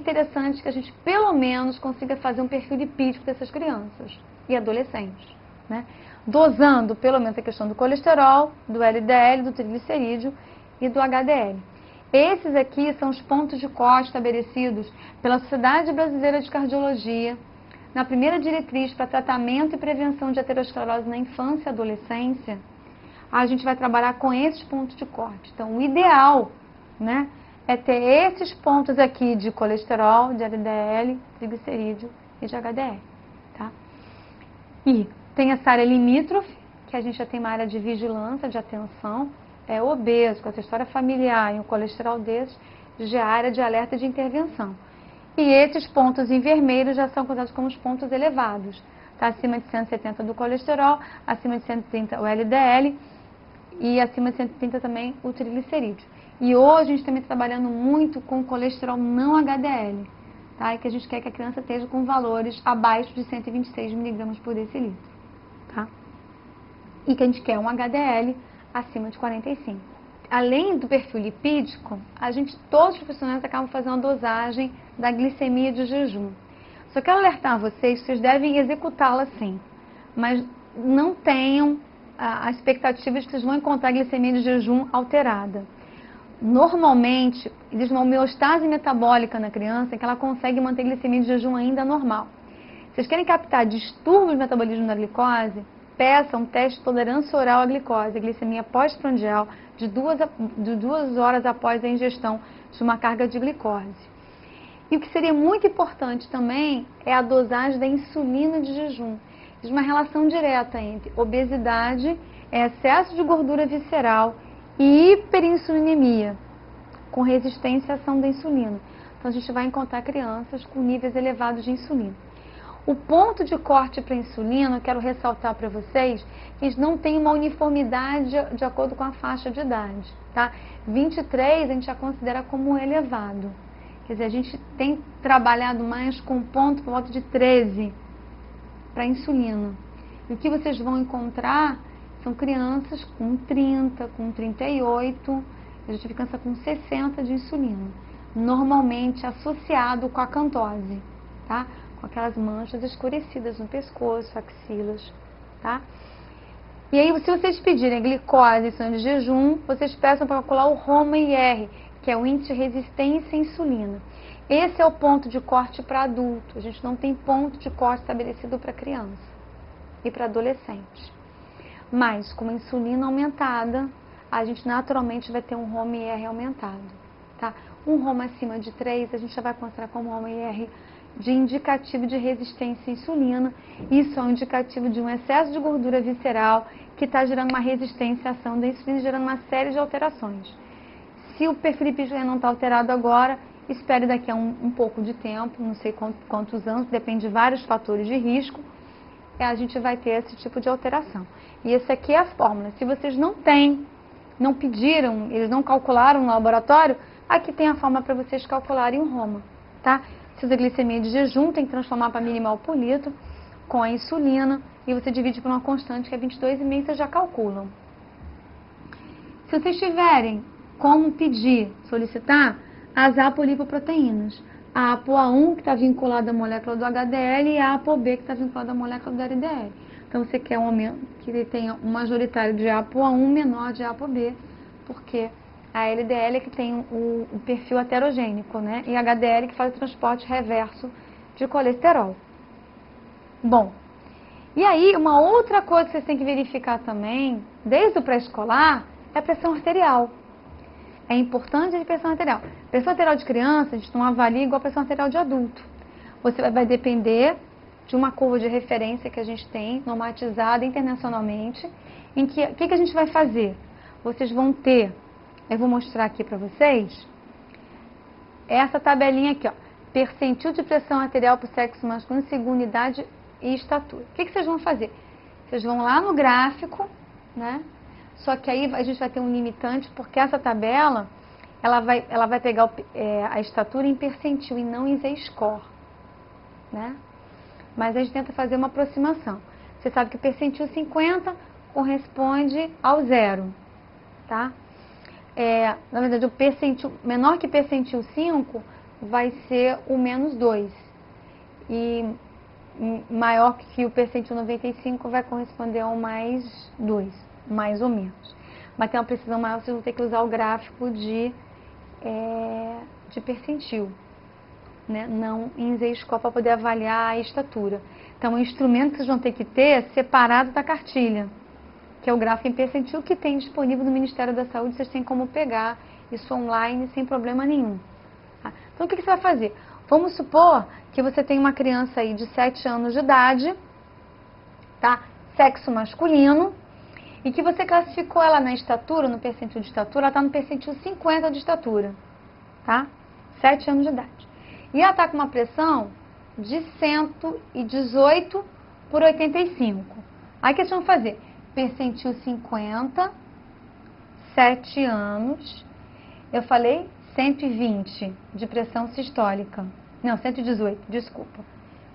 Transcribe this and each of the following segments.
interessante que a gente, pelo menos, consiga fazer um perfil lipídico dessas crianças e adolescentes, né? Dosando, pelo menos, a questão do colesterol, do LDL, do triglicerídeo e do HDL. Esses aqui são os pontos de corte estabelecidos pela Sociedade Brasileira de Cardiologia, na primeira diretriz para tratamento e prevenção de aterosclerose na infância e adolescência. A gente vai trabalhar com esses pontos de corte. Então, o ideal, né, é ter esses pontos aqui de colesterol, de LDL, triglicerídeo e de HDL, tá? E tem essa área limítrofe, que a gente já tem uma área de vigilância, de atenção, é obeso, com essa história familiar e o colesterol desses, já é área de alerta de intervenção. E esses pontos em vermelho já são considerados como os pontos elevados, tá? Acima de 170 do colesterol, acima de 130 o LDL e acima de 130 também o triglicerídeo. E hoje a gente também está trabalhando muito com colesterol não HDL, tá? E que a gente quer que a criança esteja com valores abaixo de 126 mg por decilitro, tá? E que a gente quer um HDL acima de 45. Além do perfil lipídico, todos os profissionais acabam fazendo uma dosagem da glicemia de jejum. Só quero alertar vocês devem executá-la sim, mas não tenham a expectativa de que vocês vão encontrar a glicemia de jejum alterada. Normalmente, existe uma homeostase metabólica na criança que ela consegue manter a glicemia de jejum ainda normal. Se vocês querem captar distúrbios do metabolismo da glicose, peça um teste de tolerância oral à glicose, a glicemia pós-prandial, de 2 horas após a ingestão de uma carga de glicose. E o que seria muito importante também é a dosagem da insulina de jejum. Existe uma relação direta entre obesidade, excesso de gordura visceral e hiperinsulinemia, com resistência à ação da insulina. Então a gente vai encontrar crianças com níveis elevados de insulina. O ponto de corte para a insulina, eu quero ressaltar para vocês, que eles não têm uma uniformidade de acordo com a faixa de idade, tá? 23 a gente já considera como elevado. Quer dizer, a gente tem trabalhado mais com ponto por volta de 13 para a insulina. E o que vocês vão encontrar são crianças com 30, com 38, a gente fica com 60 de insulina. Normalmente associado com a acantose, tá? Com aquelas manchas escurecidas no pescoço, axilas, tá? E aí, se vocês pedirem glicose e insulina de jejum, vocês peçam para calcular o HOMA-IR, que é o índice de resistência à insulina. Esse é o ponto de corte para adulto. A gente não tem ponto de corte estabelecido para criança e para adolescente. Mas, com a insulina aumentada, a gente naturalmente vai ter um HOMA-IR aumentado, tá? Um HOMA acima de 3, a gente já vai considerar como HOMA-IR de indicativo de resistência à insulina. Isso é um indicativo de um excesso de gordura visceral que está gerando uma resistência à ação da insulina, gerando uma série de alterações. Se o perfil lipídico não está alterado agora, espere daqui a um pouco de tempo, não sei quantos anos, depende de vários fatores de risco, a gente vai ter esse tipo de alteração. E essa aqui é a fórmula. Se vocês não pediram, eles não calcularam no laboratório, aqui tem a fórmula para vocês calcularem o HOMA, tá? Se usa glicemia de jejum, tem que transformar para minimal por litro com a insulina e você divide por uma constante que é 22,5, vocês já calculam. Se vocês tiverem como pedir, solicitar as apolipoproteínas, a ApoA1 que está vinculada à molécula do HDL e a ApoB que está vinculada à molécula do LDL. Então você quer que ele tenha um majoritário de ApoA1 menor de ApoB, porque a LDL é que tem o perfil heterogênico, né? E a HDL que faz o transporte reverso de colesterol. Bom, e aí uma outra coisa que vocês têm que verificar também, desde o pré-escolar, é a pressão arterial. É importante a pressão arterial. Pressão arterial de criança, a gente não avalia igual a pressão arterial de adulto. Você vai depender de uma curva de referência que a gente tem, normatizada internacionalmente, em que o que a gente vai fazer? Vocês vão ter, eu vou mostrar aqui para vocês, essa tabelinha aqui, ó, percentil de pressão arterial para o sexo masculino, segundo idade e estatura. O que vocês vão fazer? Vocês vão lá no gráfico, né? Só que aí a gente vai ter um limitante, porque essa tabela, ela vai pegar a estatura em percentil e não em Z-score, né? Mas a gente tenta fazer uma aproximação. Você sabe que o percentil 50 corresponde ao 0, tá? Na verdade, o percentil menor que percentil 5 vai ser o -2. E maior que o percentil 95 vai corresponder ao +2, mais ou menos. Mas tem uma precisão maior, vocês vão ter que usar o gráfico de percentil, né? Não em Z-score para poder avaliar a estatura. Então, o instrumento que vocês vão ter que ter separado da cartilha, que é o gráfico em percentil que tem disponível no Ministério da Saúde, vocês têm como pegar isso online sem problema nenhum. Tá? Então, o que você vai fazer? Vamos supor que você tem uma criança aí de 7 anos de idade, tá? Sexo masculino, e que você classificou ela na estatura, no percentil de estatura, ela está no percentil 50 de estatura, tá? 7 anos de idade. E ela está com uma pressão de 118 por 85. Aí o que eles vão fazer? Percentil 50, 7 anos, eu falei 120 de pressão sistólica. Não, 118, desculpa.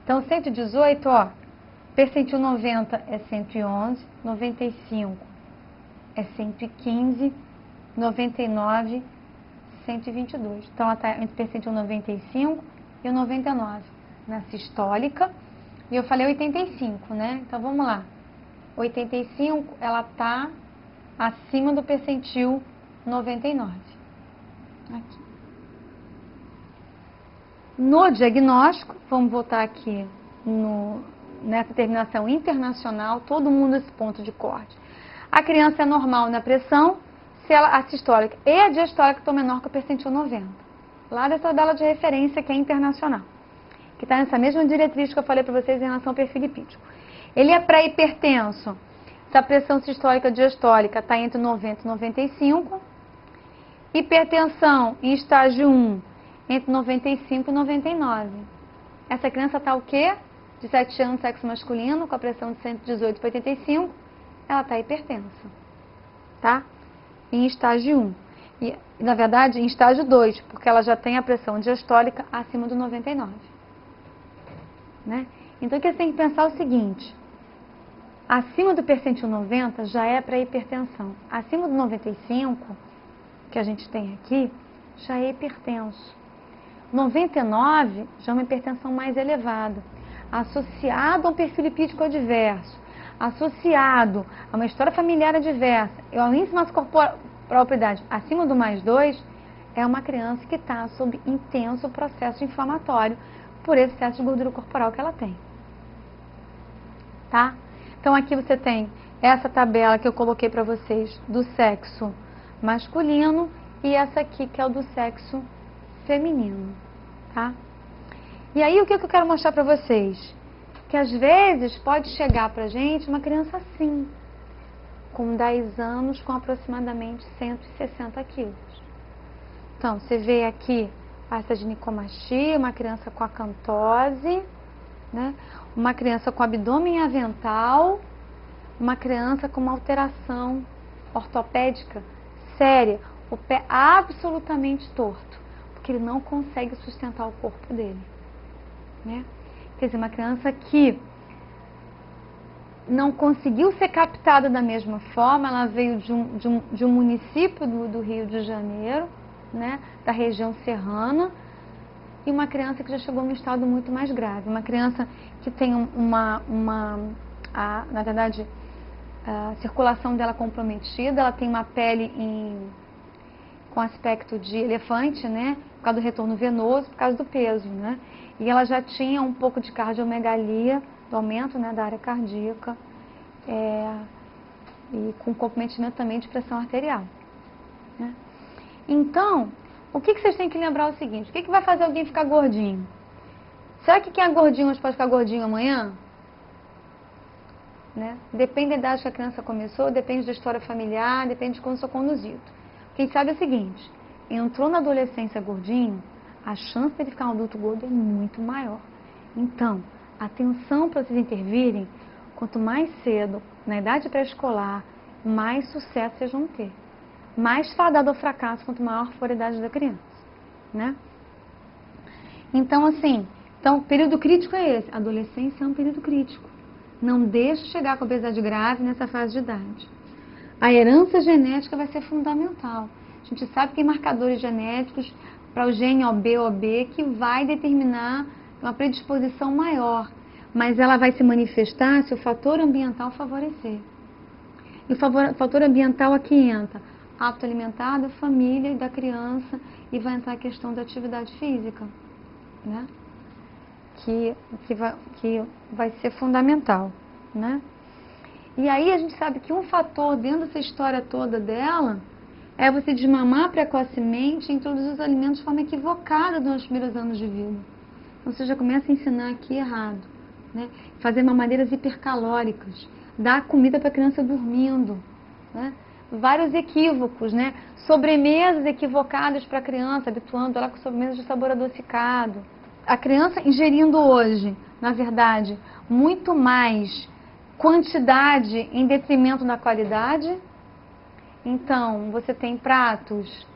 Então, 118, ó, percentil 90 é 111, 95 é 115, 99, 122. Então, ela está entre percentil 95 e o 99 na sistólica. E eu falei 85, né? Então, vamos lá. 85, ela está acima do percentil 99. Aqui. No diagnóstico, vamos voltar aqui nessa terminação internacional, todo mundo esse ponto de corte. A criança é normal na pressão, se a sistólica e a diastólica estão menor que o percentil 90. Lá dessa tabela de referência que é internacional, que está nessa mesma diretriz que eu falei para vocês em relação ao perfil lipídico. Ele é pré-hipertenso, se a pressão sistólica e diastólica está entre 90 e 95. Hipertensão em estágio 1, entre 95 e 99. Essa criança está o quê? De 7 anos, sexo masculino, com a pressão de 118 por 85, ela está hipertensa, tá? Em estágio 1. E, na verdade, em estágio 2, porque ela já tem a pressão diastólica acima do 99. Né? Então, o que você tem que pensar é o seguinte: acima do percentil 90 já é para hipertensão. Acima do 95, que a gente tem aqui, já é hipertenso. 99 já é uma hipertensão mais elevada, associado a um perfil lipídico adverso, associado a uma história familiar adversa, e ao índice de massa corporal acima do +2, é uma criança que está sob intenso processo inflamatório por esse excesso de gordura corporal que ela tem. Tá? Então aqui você tem essa tabela que eu coloquei para vocês do sexo masculino e essa aqui que é o do sexo feminino, tá? E aí o que eu quero mostrar para vocês? Que às vezes pode chegar pra gente uma criança assim, com 10 anos, com aproximadamente 160 quilos. Então, você vê aqui essa ginecomastia, uma criança com acantose, né? Uma criança com abdômen avental, uma criança com uma alteração ortopédica séria, o pé absolutamente torto, porque ele não consegue sustentar o corpo dele, né? Quer dizer, uma criança que não conseguiu ser captada da mesma forma, ela veio de um município do Rio de Janeiro, né, da região serrana, e uma criança que já chegou num estado muito mais grave, uma criança que tem na verdade, a circulação dela comprometida, ela tem uma pele com aspecto de elefante, né, por causa do retorno venoso, por causa do peso, né, e ela já tinha um pouco de cardiomegalia, do aumento, né, da área cardíaca, e com comprometimento também de pressão arterial, né. Então, o que vocês têm que lembrar é o seguinte: o que vai fazer alguém ficar gordinho? Será que quem é gordinho hoje pode ficar gordinho amanhã? Né? Depende da idade que a criança começou, depende da história familiar, depende de como sou conduzido. Quem sabe é o seguinte: entrou na adolescência gordinho, a chance de ele ficar um adulto gordo é muito maior. Então, atenção para vocês intervirem, quanto mais cedo, na idade pré-escolar, mais sucesso vocês vão ter. Mais fadado ao fracasso quanto maior for a idade da criança, né? Então, assim, o período crítico é esse. A adolescência é um período crítico. Não deixe chegar com obesidade grave nessa fase de idade. A herança genética vai ser fundamental. A gente sabe que tem marcadores genéticos para o gene OB, que vai determinar uma predisposição maior, mas ela vai se manifestar se o fator ambiental favorecer. E o fator ambiental aqui entra hábito alimentar da família e da criança, e vai entrar a questão da atividade física, né? Que vai ser fundamental, né? E aí a gente sabe que um fator dentro dessa história toda dela é você desmamar precocemente e introduzir os alimentos de forma equivocada nos primeiros anos de vida. Então você já começa a ensinar aqui errado, né? Fazer mamadeiras hipercalóricas, dar comida para a criança dormindo, né? Vários equívocos, né? Sobremesas equivocadas para a criança, habituando ela com sobremesas de sabor adocicado. A criança ingerindo hoje, na verdade, muito mais quantidade em detrimento da qualidade. Então, você tem pratos,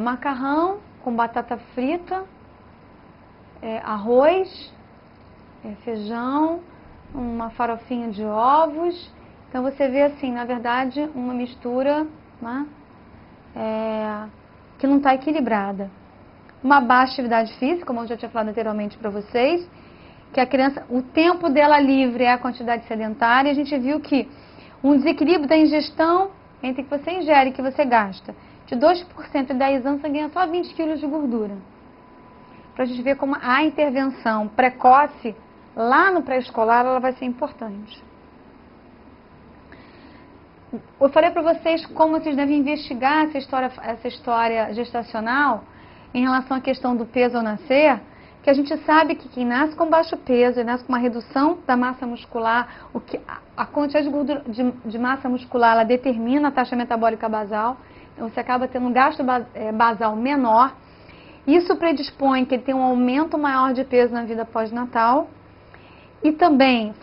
macarrão com batata frita, arroz, feijão, uma farofinha de ovos. Então, você vê assim, na verdade, uma mistura, né, que não está equilibrada. Uma baixa atividade física, como eu já tinha falado anteriormente para vocês, que a criança, o tempo dela livre é a quantidade sedentária. A gente viu que um desequilíbrio da ingestão entre o que você ingere e o que você gasta. De 2% em 10 anos, você ganha só 20 quilos de gordura. Para a gente ver como a intervenção precoce lá no pré-escolar, ela vai ser importante. Eu falei para vocês como vocês devem investigar essa história gestacional em relação à questão do peso ao nascer, que a gente sabe que quem nasce com baixo peso, nasce com uma redução da massa muscular, a quantidade de gordura de massa muscular, ela determina a taxa metabólica basal, então você acaba tendo um gasto basal menor. Isso predispõe que ele tenha um aumento maior de peso na vida pós-natal. E também,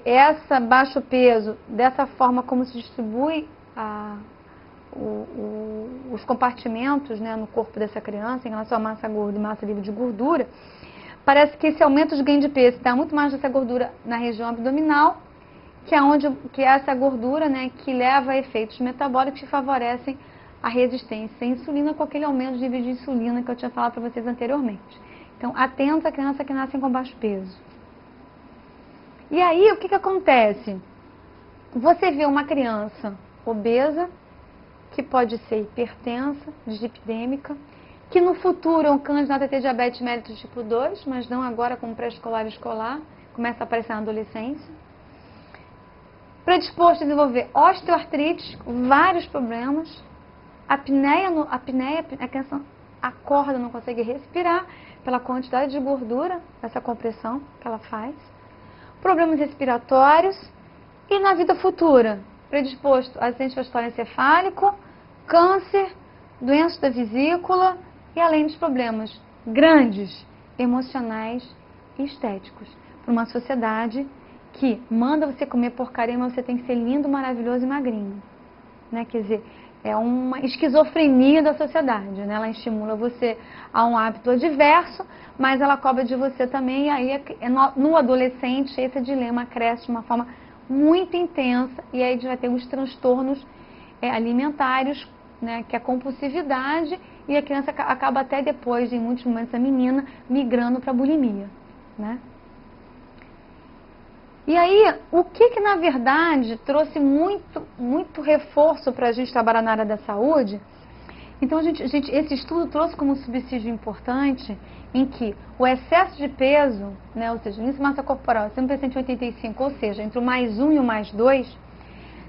essa baixo peso, dessa forma como se distribui os compartimentos, né, no corpo dessa criança, em relação à massa gorda e massa livre de gordura, parece que esse aumento de ganho de peso dá muito mais dessa gordura na região abdominal, que é essa gordura, né, que leva a efeitos metabólicos que favorecem a resistência à insulina, com aquele aumento de nível de insulina que eu tinha falado para vocês anteriormente. Então, atentos à criança que nasce com baixo peso. E aí, o que acontece? Você vê uma criança obesa, que pode ser hipertensa, dislipidêmica, que no futuro é um candidato a ter diabetes mellitus tipo 2, mas não agora como pré-escolar e escolar, começa a aparecer na adolescência. Predisposto a desenvolver osteoartrite, vários problemas, apneia, a criança acorda, não consegue respirar pela quantidade de gordura, essa compressão que ela faz. Problemas respiratórios e na vida futura, predisposto a acidente vascular encefálico, câncer, doenças da vesícula e além dos problemas grandes, emocionais e estéticos. Para uma sociedade que manda você comer porcaria, mas você tem que ser lindo, maravilhoso e magrinho. Né? Quer dizer, é uma esquizofrenia da sociedade, né? Ela estimula você a um hábito adverso, mas ela cobra de você também, e aí no adolescente esse dilema cresce de uma forma muito intensa, e aí a gente vai ter os transtornos alimentares, né? Que é a compulsividade, e a criança acaba até depois, em muitos momentos, a menina migrando para a bulimia, né? E aí, o que na verdade trouxe muito reforço para a gente trabalhar na área da saúde? Então, esse estudo trouxe como subsídio importante em que o excesso de peso, né, ou seja, índice de massa corporal, 185, ou seja, entre o mais 1 e o mais 2,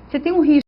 você tem um risco